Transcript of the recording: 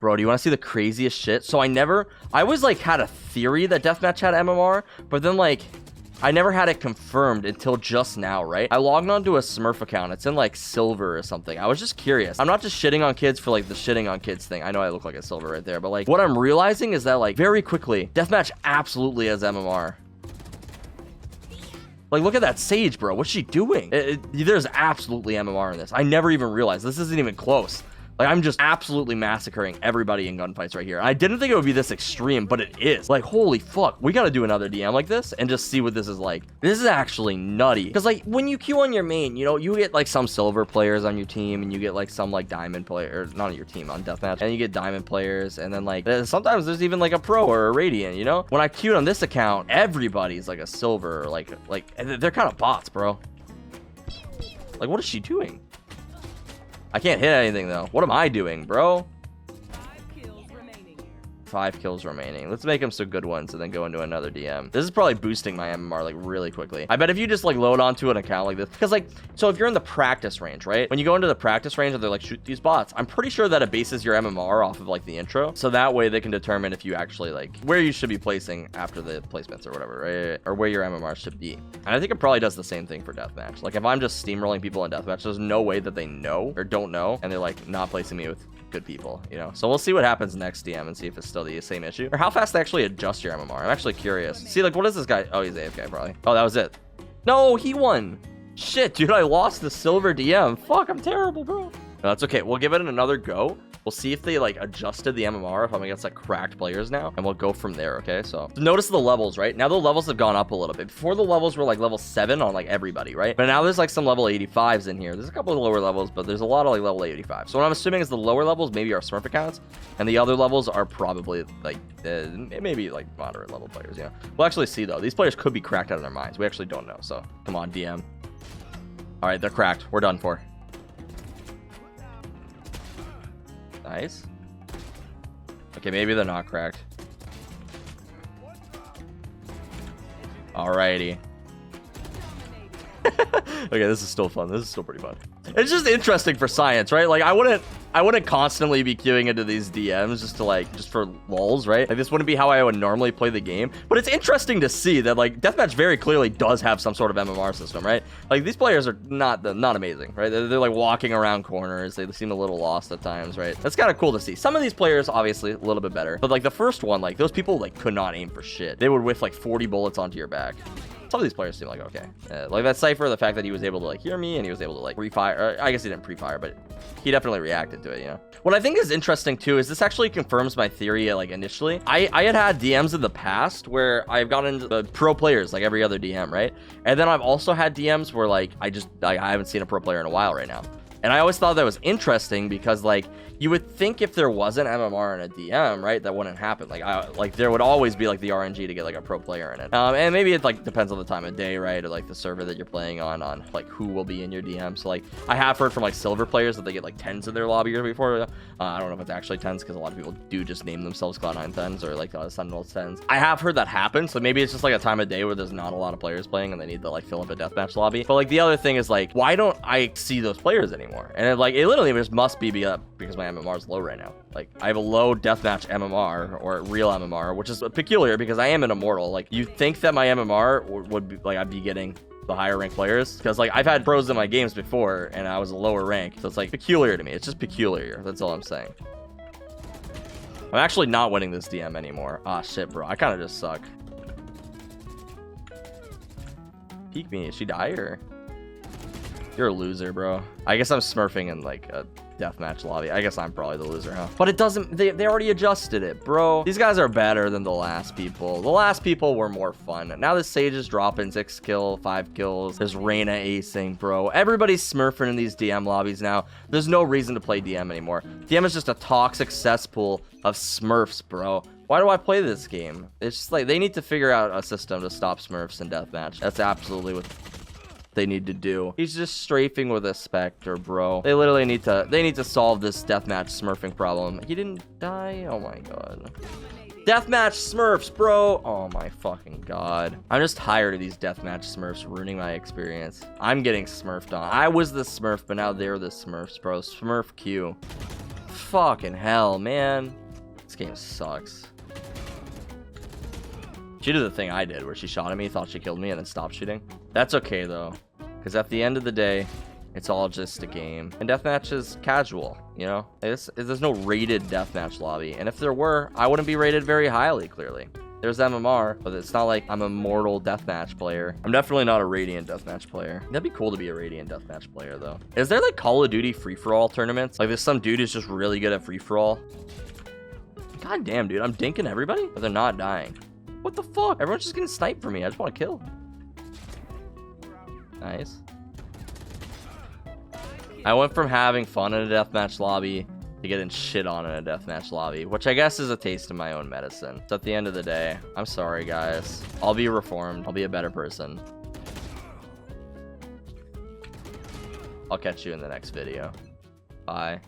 Bro, do you want to see the craziest shit? So I always like had a theory that Deathmatch had MMR, but then like I never had it confirmed until just now, right? I logged onto a Smurf account. It's in like silver or something. I was just curious. I'm not just shitting on kids for like the shitting on kids thing. I know I look like a silver right there, but like what I'm realizing is that like very quickly, Deathmatch absolutely has MMR. Like, look at that Sage, bro. What's she doing? There's absolutely MMR in this. I never even realized. This isn't even close. Like, I'm just absolutely massacring everybody in gunfights right here. I didn't think it would be this extreme, but it is. Like, holy fuck. We gotta do another DM like this and just see what this is like. This is actually nutty. Because, like, when you queue on your main, you know, you get, like, some silver players on your team, and you get, like, some, like, diamond players. Not on your team, on Deathmatch. And you get diamond players, and then, like, sometimes there's even, like, a pro or a radiant, you know? When I queued on this account, everybody's, like, a silver. Like, they're kind of bots, bro. Like, what is she doing? I can't hit anything, though. What am I doing, bro? 5 kills remaining. Let's make them some good ones and then go into another DM. This is probably boosting my MMR, like, really quickly. I bet if you just, like, load onto an account like this... Because, like, so if you're in the practice range, right? When you go into the practice range and they're like, shoot these bots, I'm pretty sure that it bases your MMR off of, like, the intro. So that way they can determine if you actually, like, where you should be placing after the placements or whatever, right? Or where your MMR should be. And I think it probably does the same thing for Deathmatch. Like, if I'm just steamrolling people in Deathmatch, there's no way that they know or don't know, and they're, like, not placing me with good people, you know? So we'll see what happens next DM and see if it's still the same issue or how fast they actually adjust your MMR. I'm actually curious. See, like, what is this guy? Oh, he's AFK probably. Oh, that was it. No, he won. Shit, dude, I lost the silver DM. Fuck, I'm terrible, bro. No, that's okay. We'll give it another go. We'll see if they, like, adjusted the MMR, if I'm against, like, cracked players now, and we'll go from there, okay? So notice the levels, right? Now the levels have gone up a little bit. Before, the levels were, like, level 7 on, like, everybody, right? But now there's, like, some level 85s in here. There's a couple of lower levels, but there's a lot of, like, level 85. So what I'm assuming is the lower levels maybe are Smurf accounts, and the other levels are probably, like, maybe, like, moderate level players, you know? We'll actually see, though. These players could be cracked out of their minds. We actually don't know, so come on, DM. All right, they're cracked. We're done for. Nice. Okay, maybe they're not cracked. Alrighty. Okay, this is still fun. This is still pretty fun. It's just interesting for science, right? Like, I wouldn't constantly be queuing into these DMs just for lulz, right? Like, this wouldn't be how I would normally play the game. But it's interesting to see that, like, Deathmatch very clearly does have some sort of MMR system, right? Like, these players are not amazing, right? They're like walking around corners. They seem a little lost at times, right? That's kind of cool to see. Some of these players, obviously, a little bit better. But, like, the first one, like, those people, like, could not aim for shit. They would whiff, like, 40 bullets onto your back. Some of these players seem like okay. Like that Cypher, the fact that he was able to, like, hear me and he was able to, like, pre-fire. I guess he didn't pre-fire, but he definitely reacted to it, you know? What I think is interesting, too, is this actually confirms my theory, like, initially. I had DMs in the past where I've gotten into the pro players, like, every other DM, right? And then I've also had DMs where, like, I haven't seen a pro player in a while right now. And I always thought that was interesting because, like, you would think if there wasn't MMR in a DM, right, that wouldn't happen. Like, there would always be, like, the RNG to get, like, a pro player in it. And maybe it, like, depends on the time of day, right, or, like, the server that you're playing on, like, who will be in your DM. So, like, I have heard from, like, silver players that they get, like, 10s in their lobby before. I don't know if it's actually 10s because a lot of people do just name themselves Cloud9 10s or, like, Sentinels 10s. I have heard that happen, so maybe it's just, like, a time of day where there's not a lot of players playing and they need to, like, fill up a deathmatch lobby. But, like, the other thing is, like, why don't I see those players anymore? And, it literally just must be because my MMR is low right now. Like, I have a low deathmatch MMR or real MMR, which is peculiar because I am an immortal. Like, you think that my MMR would be, like, I'd be getting the higher rank players because, like, I've had pros in my games before and I was a lower rank, so it's, like, peculiar to me. It's just peculiar. That's all I'm saying. I'm actually not winning this DM anymore. Ah, shit, bro. I kind of just suck. Peek me. Is she die or? You're a loser, bro. I guess I'm smurfing in, like, a deathmatch lobby. I guess I'm probably the loser, huh? But it doesn't... They already adjusted it, bro. These guys are better than the last people. The last people were more fun. Now the Sage is dropping 6 kills, 5 kills. There's Reyna acing, bro. Everybody's smurfing in these DM lobbies now. There's no reason to play DM anymore. DM is just a toxic cesspool of smurfs, bro. Why do I play this game? It's just like they need to figure out a system to stop smurfs in deathmatch. That's absolutely what they need to do. He's just strafing with a Spectre, bro. They literally need to solve this deathmatch smurfing problem. He didn't die? Oh my god. Deathmatch smurfs, bro. Oh my fucking god. I'm just tired of these deathmatch smurfs ruining my experience. I'm getting smurfed on. I was the smurf, but now they're the smurfs, bro. Smurf Q. Fucking hell, man. This game sucks. She did the thing I did where she shot at me, thought she killed me, and then stopped shooting. That's okay, though. Because at the end of the day, it's all just a game. And deathmatch is casual, you know? There's no rated deathmatch lobby. And if there were, I wouldn't be rated very highly, clearly. There's MMR, but it's not like I'm a mortal deathmatch player. I'm definitely not a Radiant deathmatch player. That'd be cool to be a Radiant deathmatch player, though. Is there, like, Call of Duty free-for-all tournaments? Like, there's some dude who's just really good at free-for-all. God damn, dude. I'm dinking everybody, but they're not dying. What the fuck? Everyone's just getting sniped for me. I just want to kill. Nice. I went from having fun in a deathmatch lobby to getting shit on in a deathmatch lobby, which I guess is a taste of my own medicine. So at the end of the day, I'm sorry, guys. I'll be reformed. I'll be a better person. I'll catch you in the next video. Bye.